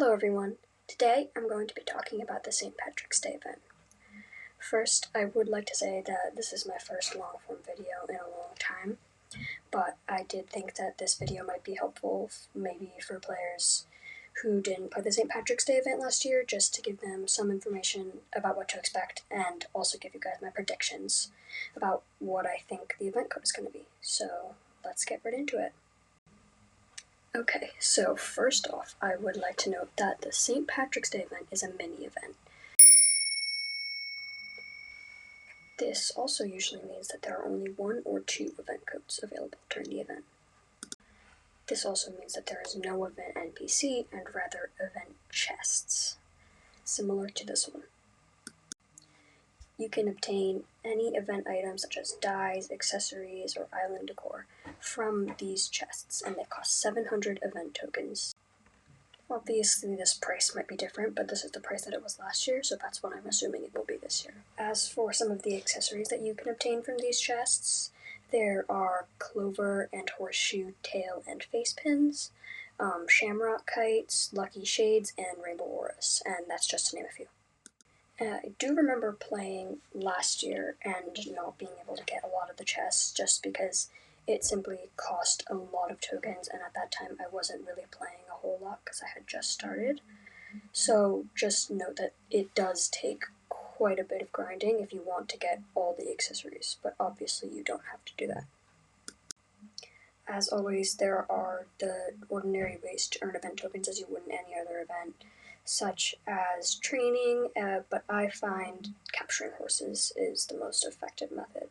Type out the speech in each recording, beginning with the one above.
Hello everyone. Today I'm going to be talking about the St. Patrick's Day event. First, I would like to say that this is my first long-form video in a long time, but I did think that this video might be helpful maybe for players who didn't play the St. Patrick's Day event last year, just to give them some information about what to expect and also give you guys my predictions about what I think the event code is going to be. So let's get right into it. Okay, so first off, I would like to note that the St. Patrick's Day event is a mini event. This also usually means that there are only 1 or 2 event codes available during the event. This also means that there is no event NPC and rather event chests, similar to this one. You can obtain any event items such as dyes, accessories, or island decor from these chests, and they cost 700 event tokens. Obviously, this price might be different, but this is the price that it was last year, so that's what I'm assuming it will be this year. As for some of the accessories that you can obtain from these chests, there are clover and horseshoe tail and face pins, shamrock kites, lucky shades, and rainbow auras, and that's just to name a few. I do remember playing last year and not being able to get a lot of the chests just because it simply cost a lot of tokens, and at that time I wasn't really playing a whole lot because I had just started. So just note that it does take quite a bit of grinding if you want to get all the accessories, but obviously you don't have to do that. As always, there are the ordinary ways to earn event tokens as you would in any other event, such as training, but I find capturing horses is the most effective method.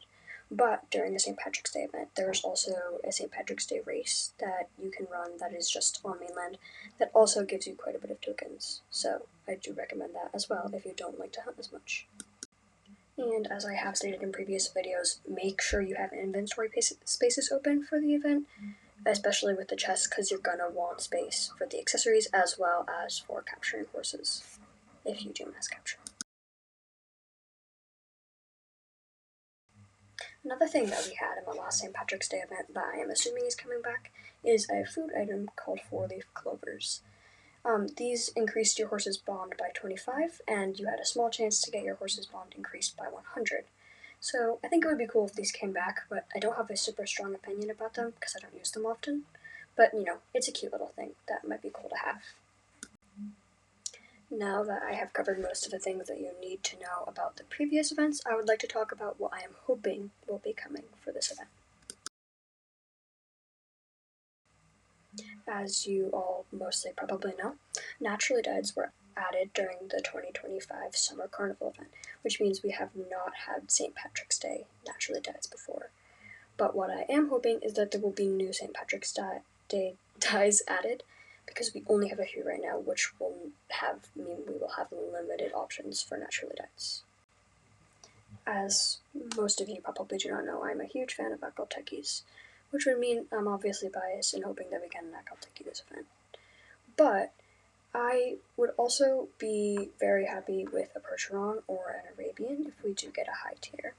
But during the St. Patrick's Day event, there's also a St. Patrick's Day race that you can run that is just on mainland that also gives you quite a bit of tokens. So I do recommend that as well if you don't like to hunt as much. And as I have stated in previous videos, make sure you have inventory spaces open for the event, especially with the chests, because you're gonna want space for the accessories as well as for capturing horses, if you do mass capture. Another thing that we had in the last St. Patrick's Day event that I am assuming is coming back is a food item called 4-leaf clovers. These increased your horse's bond by 25, and you had a small chance to get your horse's bond increased by 100. So I think it would be cool if these came back, but I don't have a super strong opinion about them because I don't use them often. But, it's a cute little thing that might be cool to have. Now that I have covered most of the things that you need to know about the previous events, I would like to talk about what I am hoping will be coming for this event. As you all mostly probably know, naturally dyes were added during the 2025 Summer Carnival event, which means we have not had St. Patrick's Day naturally dyes before. But what I am hoping is that there will be new St. Patrick's Day dyes added, because we only have a few right now, which will mean we will have limited options for naturally dyes. As most of you probably do not know, I'm a huge fan of Echo Techies, which would mean I'm obviously biased in hoping that we get an Echo Techie this event. But I would also be very happy with a Percheron or an Arabian if we do get a high tier.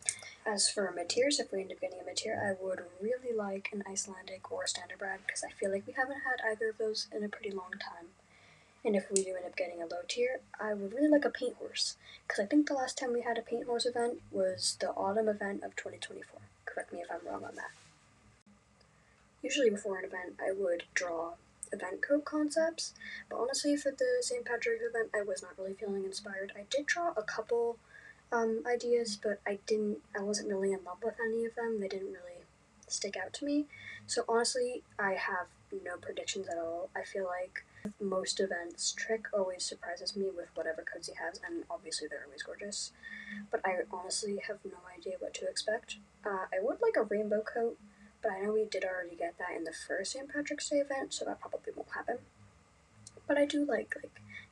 As for mid-tiers, if we end up getting a mid-tier, I would really like an Icelandic or a Standardbrad because I feel like we haven't had either of those in a pretty long time. And if we do end up getting a low tier, I would really like a paint horse, because I think the last time we had a paint horse event was the autumn event of 2024. Correct me if I'm wrong on that. Usually before an event, I would draw event code concepts, but honestly for the St. Patrick's event, I was not really feeling inspired. I did draw a couple ideas, but I wasn't really in love with any of them. They didn't really stick out to me. So honestly, I have no predictions at all. I feel like most events, Trick always surprises me with whatever codes he has, and obviously they're always gorgeous. But I honestly have no idea what to expect. I would like a rainbow coat, but I know we did already get that in the first St. Patrick's Day event, so that probably won't happen. But I do like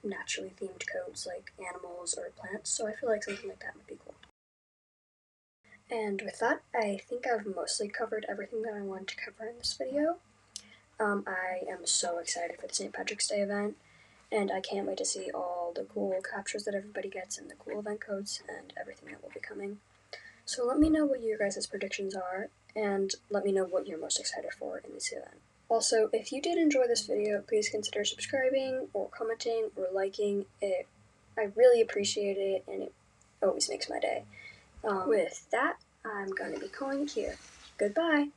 naturally themed codes like animals or plants, so I feel like something like that would be cool. And with that, I think I've mostly covered everything that I wanted to cover in this video. I am so excited for the St. Patrick's Day event, and I can't wait to see all the cool captures that everybody gets and the cool event codes and everything that will be coming. So let me know what your guys' predictions are, and let me know what you're most excited for in this event. Also, if you did enjoy this video, please consider subscribing or commenting or liking it. I really appreciate it, and it always makes my day. With that, I'm going to be calling it here. Goodbye!